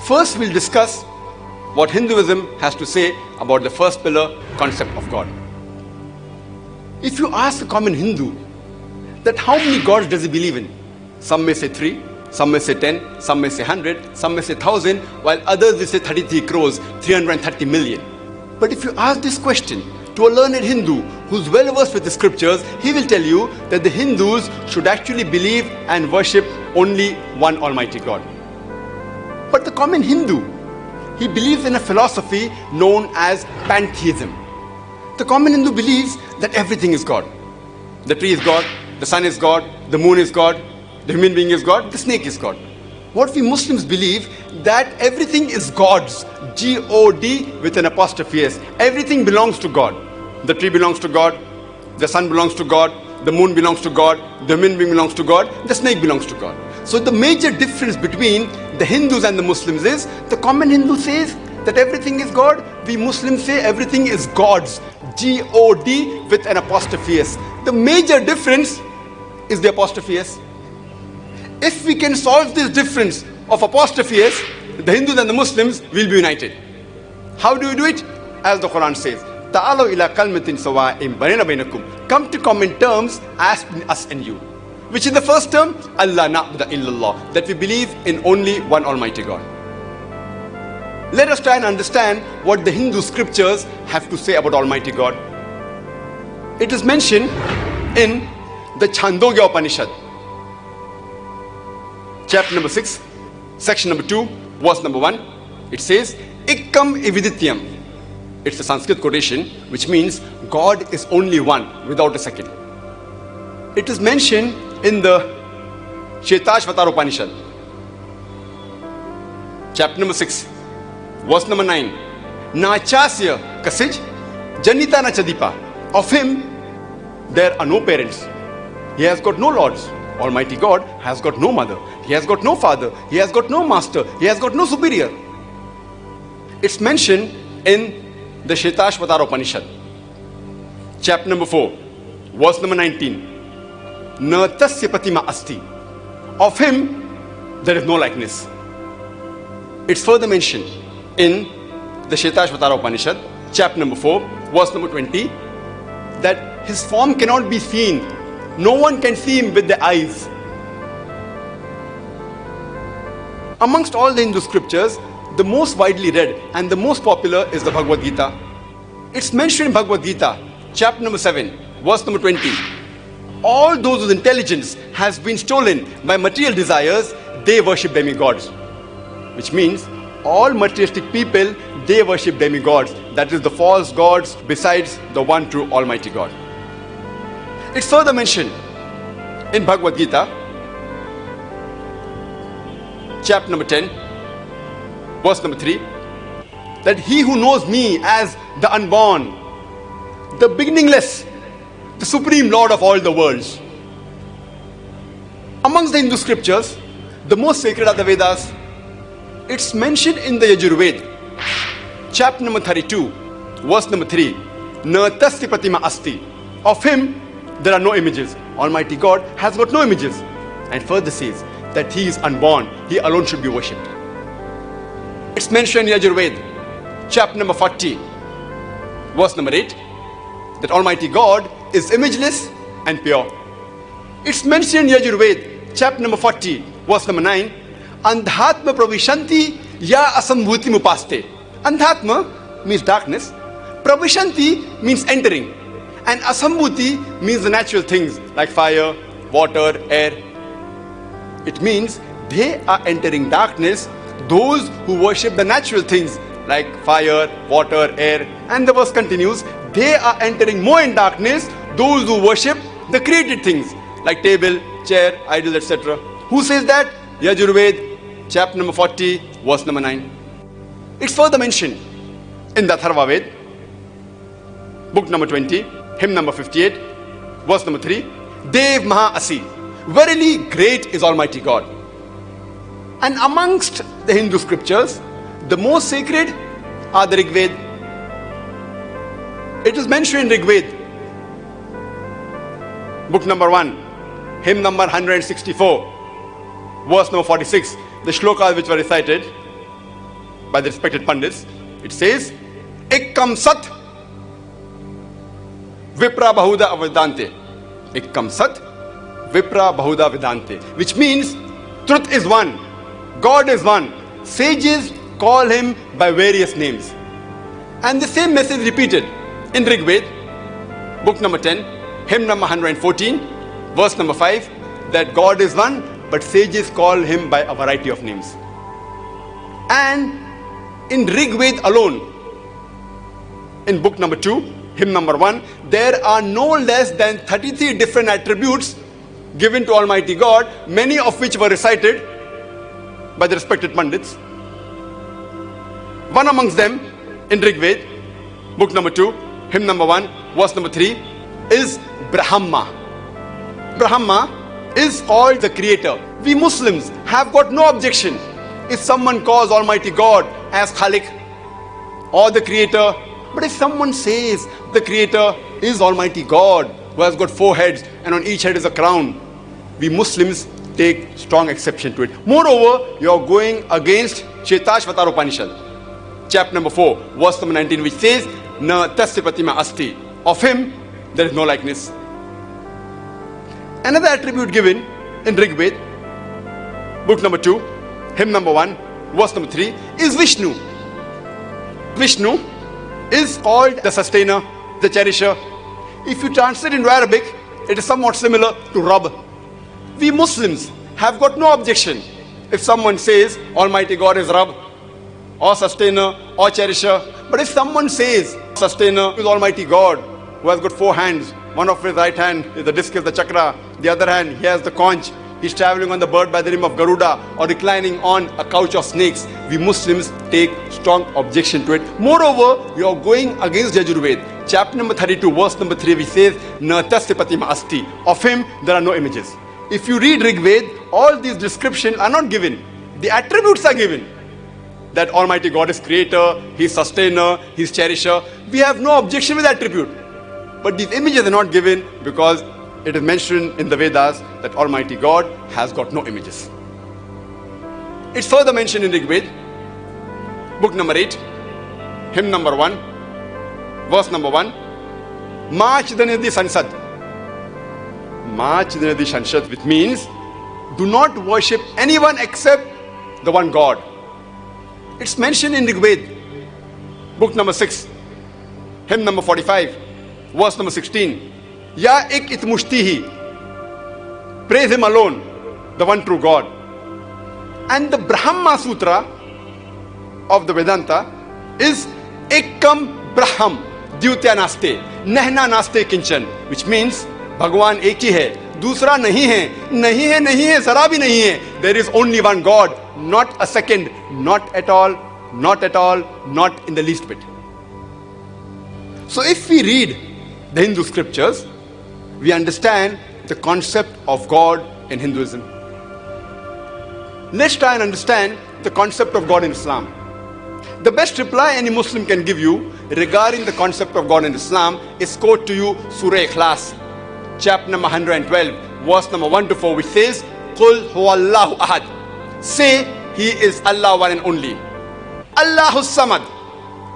First, we'll discuss what Hinduism has to say about the first pillar concept of God. If you ask a common Hindu that how many gods does he believe in, some may say 3, some may say 10, some may say 100, some may say 1,000, while others will say 33 crores, 330 million. But if you ask this question to a learned Hindu who's well versed with the scriptures, he will tell you that the Hindus should actually believe and worship only one Almighty God. But the common Hindu, he believes in a philosophy known as pantheism. The common Hindu believes that everything is God. The tree is God, the sun is God, the moon is God, the human being is God, the snake is God. What we Muslims believe, that everything is God's, G-O-D with an apostrophe S. Everything belongs to God. The tree belongs to God, the sun belongs to God, the moon belongs to God, the human being belongs to God, the snake belongs to God. So the major difference between the Hindus and the Muslims is, the common Hindu says that everything is God, we Muslims say everything is God's, G-O-D with an apostrophe S. The major difference is the apostrophe S. If we can solve this difference of apostrophe S, the Hindus and the Muslims will be united. How do we do it? As the Qur'an says, Ta'alaw ila kalmatin sawa'im bainana bainakum. Come to common terms as between us and you. Which is the first term? Allah na'budu illallah. That we believe in only one Almighty God. Let us try and understand what the Hindu scriptures have to say about Almighty God. It is mentioned in the Chandogya Upanishad, chapter number 6, section number 2, verse number 1. It says, Ikkam ividityam. It's a Sanskrit quotation which means God is only one without a second. It is mentioned in the Shetashvatar Upanishad, chapter number 6, verse number 9. Nachasya kasij janita na chadipa. Of him there are no parents. He has got no lords. Almighty God has got no mother. He has got no father. He has got no master. He has got no superior. It's mentioned in the Shetashvatar Upanishad, chapter number 4, verse number 19. Na tasya pratima asti. Of him there is no likeness. It's further mentioned in the Shetashvatar Upanishad, chapter number 4, verse number 20, that his form cannot be seen. No one can see him with the eyes. Amongst all the Hindu scriptures, the most widely read and the most popular is the Bhagavad Gita. It's mentioned in Bhagavad Gita, chapter number 7, verse number 20. All those whose intelligence has been stolen by material desires, they worship demigods. Which means all materialistic people, they worship demigods. That is the false gods besides the one true Almighty God. It's further mentioned in Bhagavad Gita, chapter number 10, verse number 3, that he who knows me as the unborn, the beginningless, the supreme Lord of all the worlds. Amongst the Hindu scriptures, the most sacred are the Vedas. It's mentioned in the Yajurveda, chapter number 32, verse number 3. Na tasya pratima asti. Of him there are no images. Almighty God has got no images. And further says that he is unborn. He alone should be worshipped. It's mentioned in Yajurveda, chapter number 40, verse number 8, that Almighty God is imageless and pure. It's mentioned in Yajurveda, chapter number 40, verse number 9, Andhatma pravishanti ya asambhuti mupaste. Andhatma means darkness, pravishanti means entering, and asambhuti means the natural things like fire, water, air. It means they are entering darkness, those who worship the natural things like fire, water, air. And the verse continues, they are entering more in darkness, those who worship the created things like table, chair, idols, etc. Who says that? Yajurveda, chapter number 40, verse number 9. It's further mentioned in the Atharva Ved, book number 20, hymn number 58, verse number 3. Dev Maha Asi. Verily great is Almighty God. And amongst the Hindu scriptures, the most sacred are the Rig Veda. It is mentioned in Rig Veda, book number 1, hymn number 164, verse number 46, the shlokas which were recited. by the respected pundits. It says, Ekkam Sat Vipra Bahuda Vedante. Ekkam Sat Vipra Bahuda Vedante. Which means truth is one, God is one. Sages call him by various names. And the same message repeated in Rig Veda, book number 10, hymn number 114, verse number 5, that God is one, but sages call him by a variety of names. And in Rig Veda alone, in book number 2, hymn number 1, there are no less than 33 different attributes given to Almighty God, many of which were recited by the respected pundits. One amongst them, in Rig Veda, book number 2, hymn number 1, verse number 3, is Brahma. Brahma is called the creator. We Muslims have got no objection if someone calls Almighty God as Khalik or the creator. But if someone says the creator is Almighty God who has got 4 heads and on each head is a crown, we Muslims take strong exception to it. Moreover, you are going against Shetashvatar Upanishad, chapter number 4, verse number 19, which says, Na tasya pratima asti. Of him there is no likeness. Another attribute given in Rig Veda, book number 2, hymn number 1, verse number 3, is Vishnu. Vishnu is called the sustainer, the cherisher. If you translate into Arabic, it is somewhat similar to Rabb. We Muslims have got no objection if someone says Almighty God is Rabb or sustainer or cherisher. But if someone says sustainer is Almighty God who has got 4 hands, one of his right hand is the disc, is the chakra, the other hand he has the conch, he's traveling on the bird by the name of Garuda or reclining on a couch of snakes, we Muslims take strong objection to it. Moreover, you are going against Yajurved, chapter number 32, verse number 3, which says, Na tasya pratima asti. Of him there are no images. If you read Rig Veda, all these descriptions are not given. The attributes are given. That Almighty God is creator, He is sustainer, He is cherisher. We have no objection with attribute. But these images are not given because it is mentioned in the Vedas that Almighty God has got no images. It's further mentioned in Rig Veda, book number 8, hymn number 1, verse number 1, Ma Chidanidhi Sansad. Ma Chidanidhi Sansad, which means do not worship anyone except the one God. It's mentioned in Rig Veda, book number 6, hymn number 45, verse number 16. Ya ik it mushtihi. Praise him alone, the one true God. And the Brahma Sutra of the Vedanta is Ekam Braham Dyutya Naste Nehna Naste Kinchan, which means Bhagwan ek hi hai, dusra nahi hai, nahi hai, nahi hai, zara bhi nahi hai. There is only one God, not a second, not at all, not at all, not in the least bit. So if we read the Hindu scriptures, we understand the concept of God in Hinduism. Let's try and understand the concept of God in Islam. The best reply any Muslim can give you regarding the concept of God in Islam is quote to you Surah Ikhlas, chapter number 112, verse number 1 to 4, which says, Qul huwallahu ahad. Say, He is Allah one and only. Allahu samad.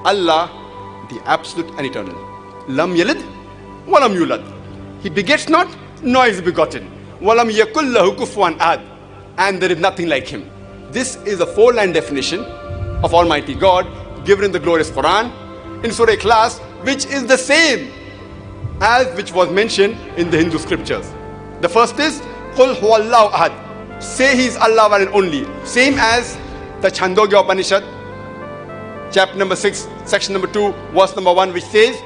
Allah, the absolute and eternal. Lam yalid, walam yulad. He begets not, nor is begotten. Walam yakul lahu kufuwan ahad. And there is nothing like him. This is a 4-line definition of Almighty God given in the glorious Qur'an in Surah Ikhlas, which is the same as which was mentioned in the Hindu scriptures. The first is Qul huwallahu ahad. Say He is Allah one and only. Same as the Chandogya Upanishad, chapter number 6, section number 2, verse number 1, which says,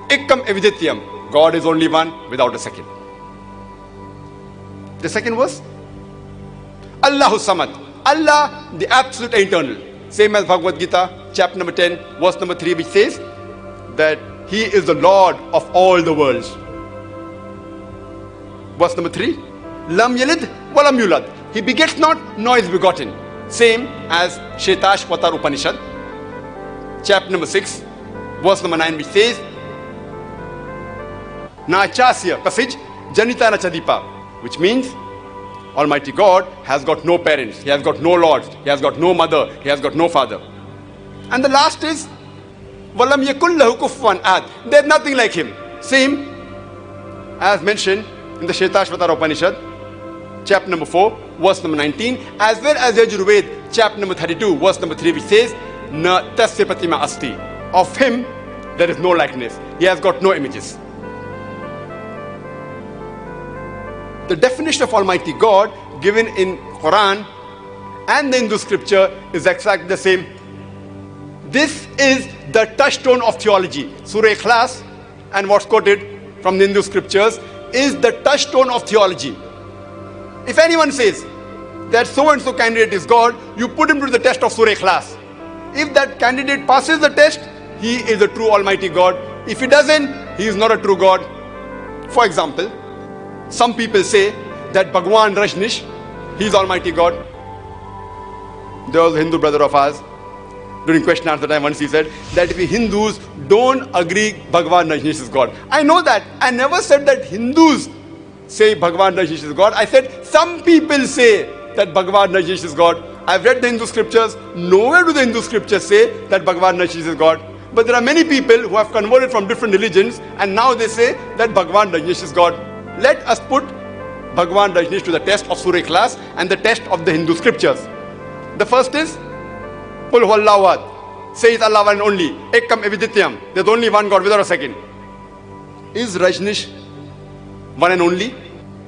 Ekkam evidityam. God is only one without a second. The second verse, Allahu Samad. Allah, the absolute and eternal. Same as Bhagavad Gita, chapter number 10, verse number 3, which says that He is the Lord of all the worlds. Verse number 3, Lam yalid walam yulad. He begets not, nor is begotten. Same as Shetashvatar Upanishad, chapter number 6, verse number 9, which says, Na achasya kasij janita na chadipa, which means Almighty God has got no parents, He has got no lords, He has got no mother, He has got no father. And the last is Walam yakul lahu kufuwan ahad. There's nothing like him. Same as mentioned in the Shetashvatara Upanishad, chapter number 4, verse number 19, as well as Yajurved, chapter number 32, verse number 3, which says, Na tasya pratima asti. Of him, there is no likeness. He has got no images. The definition of Almighty God given in Qur'an and the Hindu scripture is exactly the same. This is the touchstone of theology. Surah Ikhlas and what's quoted from the Hindu scriptures is the touchstone of theology. If anyone says that so and so candidate is God, you put him to the test of Surah Ikhlas. If that candidate passes the test, he is a true Almighty God. If he doesn't, he is not a true God. For example, some people say that Bhagwan Rajnish, he is Almighty God. There was a Hindu brother of ours, during question answer time, once he said that we Hindus don't agree Bhagwan Rajnish is God. I know that. I never said that Hindus say Bhagwan Rajnish is God. I said some people say that Bhagwan Rajnish is God. I've read the Hindu scriptures. Nowhere do the Hindu scriptures say that Bhagwan Rajnish is God. But there are many people who have converted from different religions and now they say that Bhagwan Rajnish is God. Let us put Bhagwan Rajnish to the test of Surah Ikhlas and the test of the Hindu scriptures. The first is Qul huwallahu ahad. Says Allah one and only. Ekam evidityam. There's only one God without a second. Is Rajnish one and only?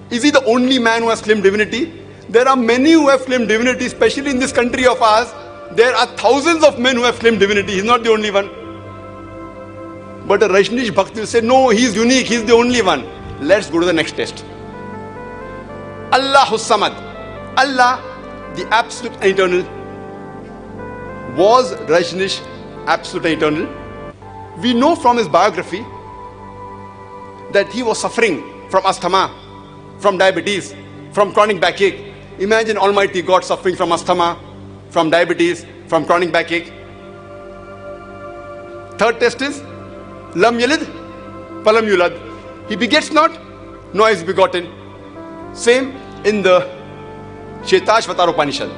Is he the only man who has claimed divinity? There are many who have claimed divinity, especially in this country of ours. There are thousands of men who have claimed divinity. He's not the only one. But a Rajnish Bhakti will say, no, he's unique, he's the only one. Let's go to the next test. Allahus Samad. Allah, the absolute and eternal. Was Rajnish absolute and eternal? We know from his biography that he was suffering from asthma, from diabetes, from chronic backache. Imagine Almighty God suffering from asthma, from diabetes, from chronic backache. Third test is Lam Yalid, Palam Yulad. He begets not, nor is begotten. Same in the Shetashvatara Upanishad,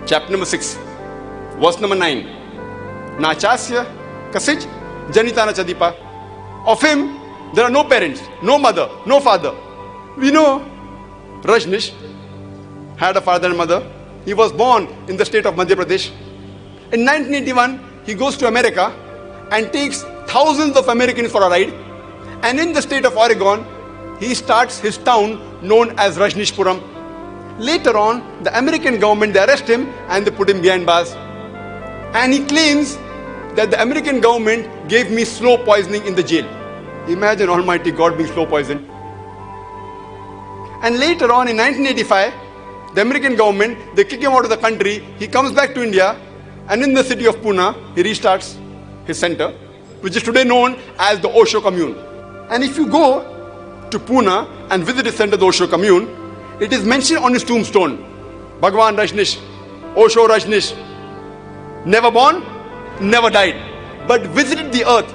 chapter number 6, verse number 9. Nachasya kasij janitana chadipa. Of him, there are no parents, no mother, no father. We know Rajnish had a father and mother. He was born in the state of Madhya Pradesh. In 1981, he goes to America and takes thousands of Americans for a ride. And in the state of Oregon, he starts his town known as Rajnishpuram. Later on, the American government, they arrest him and they put him behind bars. And he claims that the American government gave me slow poisoning in the jail. Imagine Almighty God being slow poisoned. And later on in 1985, the American government, they kick him out of the country. He comes back to India and in the city of Pune, he restarts his center, which is today known as the Osho Commune. And if you go to Pune and visit his center, the Osho Commune, it is mentioned on his tombstone, Bhagwan Rajnish, Osho Rajnish, never born, never died, but visited the earth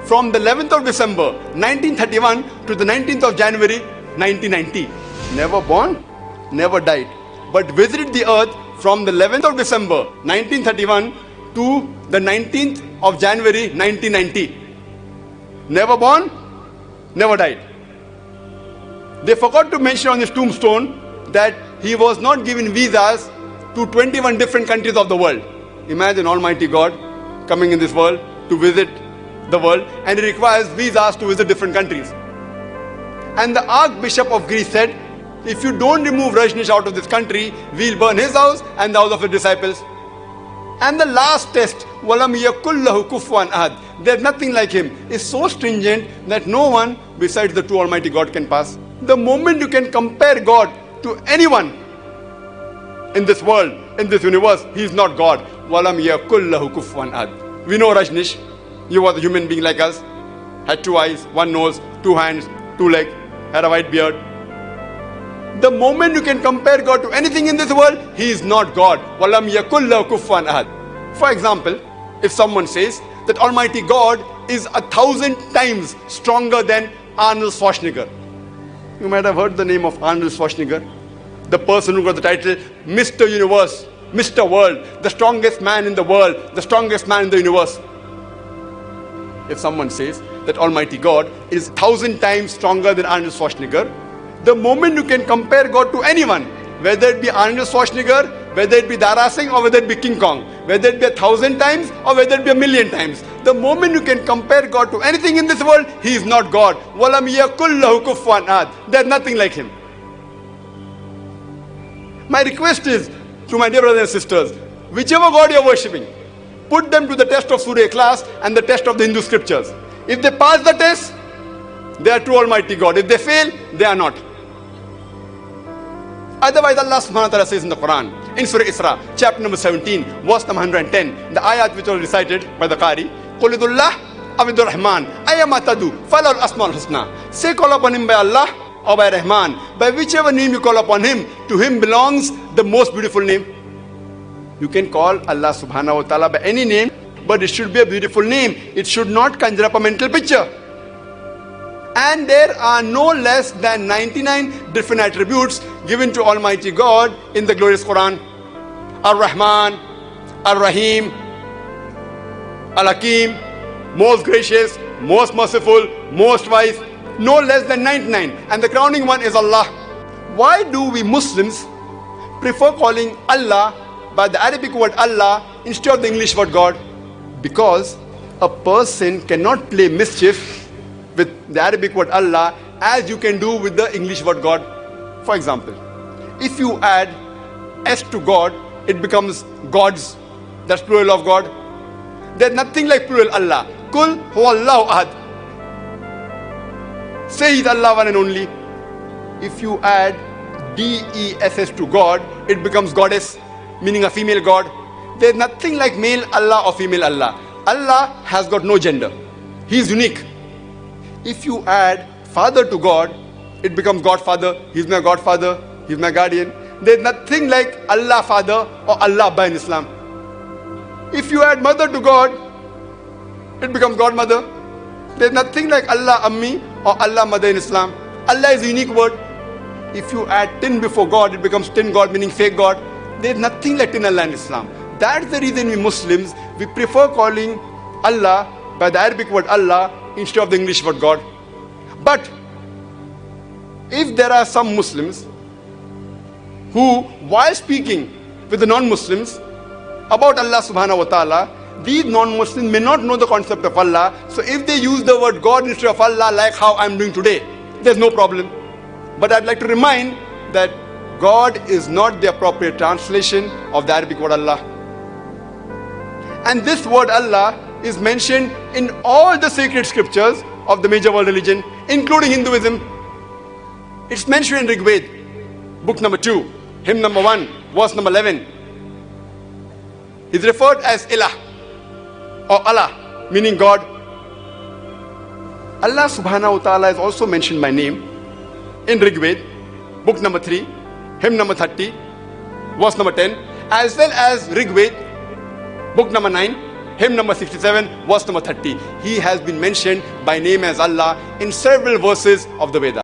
from the 11th of December 1931 to the 19th of January 1990. Never born, never died, but visited the earth from the 11th of December 1931 to the 19th of January 1990. Never born, never died. They forgot to mention on his tombstone that he was not given visas to 21 different countries of the world. Imagine Almighty God coming in this world to visit the world, and he requires visas to visit different countries. And the Archbishop of Greece said, if you don't remove Rajnish out of this country, we'll burn his house and the house of his disciples. And the last test, Walam yakul lahu kufuwan ahad. There's nothing like him. Is so stringent that no one besides the true Almighty God can pass. The moment you can compare God to anyone in this world, in this universe, he is not God. Walam yakul lahu kufuwan ahad. We know Rajnish. He was a human being like us. Had 2 eyes, 1 nose, 2 hands, 2 legs, had a white beard. The moment you can compare God to anything in this world, he is not God. Walam yakul lahu kufuwan ahad. For example, if someone says that Almighty God is 1,000 times stronger than Arnold Schwarzenegger. You might have heard the name of Arnold Schwarzenegger, the person who got the title Mr. Universe Mr. World, the strongest man in the world, the strongest man in the universe. If someone says that Almighty God is 1,000 times stronger than Arnold Schwarzenegger, the moment you can compare God to anyone, whether it be Arnold Schwarzenegger, whether it be Dara Singh, or whether it be King Kong, whether it be 1,000 times or whether it be 1,000,000 times, the moment you can compare God to anything in this world, He is not God. وَلَمْ يَكُنْ لَهُ كُفُوًا أَحَدٌ. There is nothing like Him. My request is to my dear brothers and sisters, whichever God you are worshipping, put them to the test of Surah Ikhlas and the test of the Hindu scriptures. If they pass the test, they are true Almighty God. If they fail, they are not. Otherwise, Allah subhanahu wa ta'ala says in the Qur'an, in Surah Isra, chapter number 17, verse number 110, the ayat which was recited by the Qari, قُلِ ذُو اللَّهِ أَوِ ذُو الرَّحْمَانِ أَيَّمَا تَدُوا فَلَهُ الْأَسْمَاءُ الْحُسْنَى. Say call upon Him by Allah or by Rahman. By whichever name you call upon Him, to Him belongs the most beautiful name. You can call Allah subhanahu wa ta'ala by any name, but it should be a beautiful name. It should not conjure up a mental picture. And there are no less than 99 different attributes given to Almighty God in the glorious Qur'an. Ar-Rahman, Ar-Rahim, Al-Hakim, most gracious, most merciful, most wise, no less than 99. And the crowning one is Allah. Why do we Muslims prefer calling Allah by the Arabic word Allah instead of the English word God? Because a person cannot play mischief with the Arabic word Allah as you can do with the English word God. For example, if you add S to God, it becomes gods. That's plural of God. There's nothing like plural Allah. Kul huwallahu ahad. Say He's Allah one and only. If you add DESS to God, it becomes goddess, meaning a female God. There's nothing like male Allah or female Allah. Allah has got no gender. He is unique. If you add father to God, it becomes Godfather. He's my Godfather. He's my guardian. There's nothing like Allah Father or Allah Abba in Islam. If you add mother to God, it becomes Godmother. There's nothing like Allah Ammi or Allah Mother in Islam. Allah is a unique word. If you add tin before God, it becomes tin God, meaning fake God. There's nothing like tin Allah in Islam. That's the reason we Muslims, we prefer calling Allah by the Arabic word Allah instead of the English word God. But if there are some Muslims who, while speaking with the non-Muslims about Allah subhanahu wa ta'ala, these non-Muslims may not know the concept of Allah. So if they use the word God instead of Allah, like how I'm doing today, there's no problem. But I'd like to remind that God is not the appropriate translation of the Arabic word Allah. And this word Allah is mentioned in all the sacred scriptures of the major world religion, including Hinduism. It's mentioned in Rig Veda, book number 2, hymn number 1, verse number 11. He's referred as Ilah or Allah, meaning God. Allah subhanahu wa ta'ala is also mentioned by name in Rig Veda, book number 3, hymn number 30, verse number 10, as well as Rig Veda, book number 9, hymn number 67, verse number 30. He has been mentioned by name as Allah in several verses of the Veda.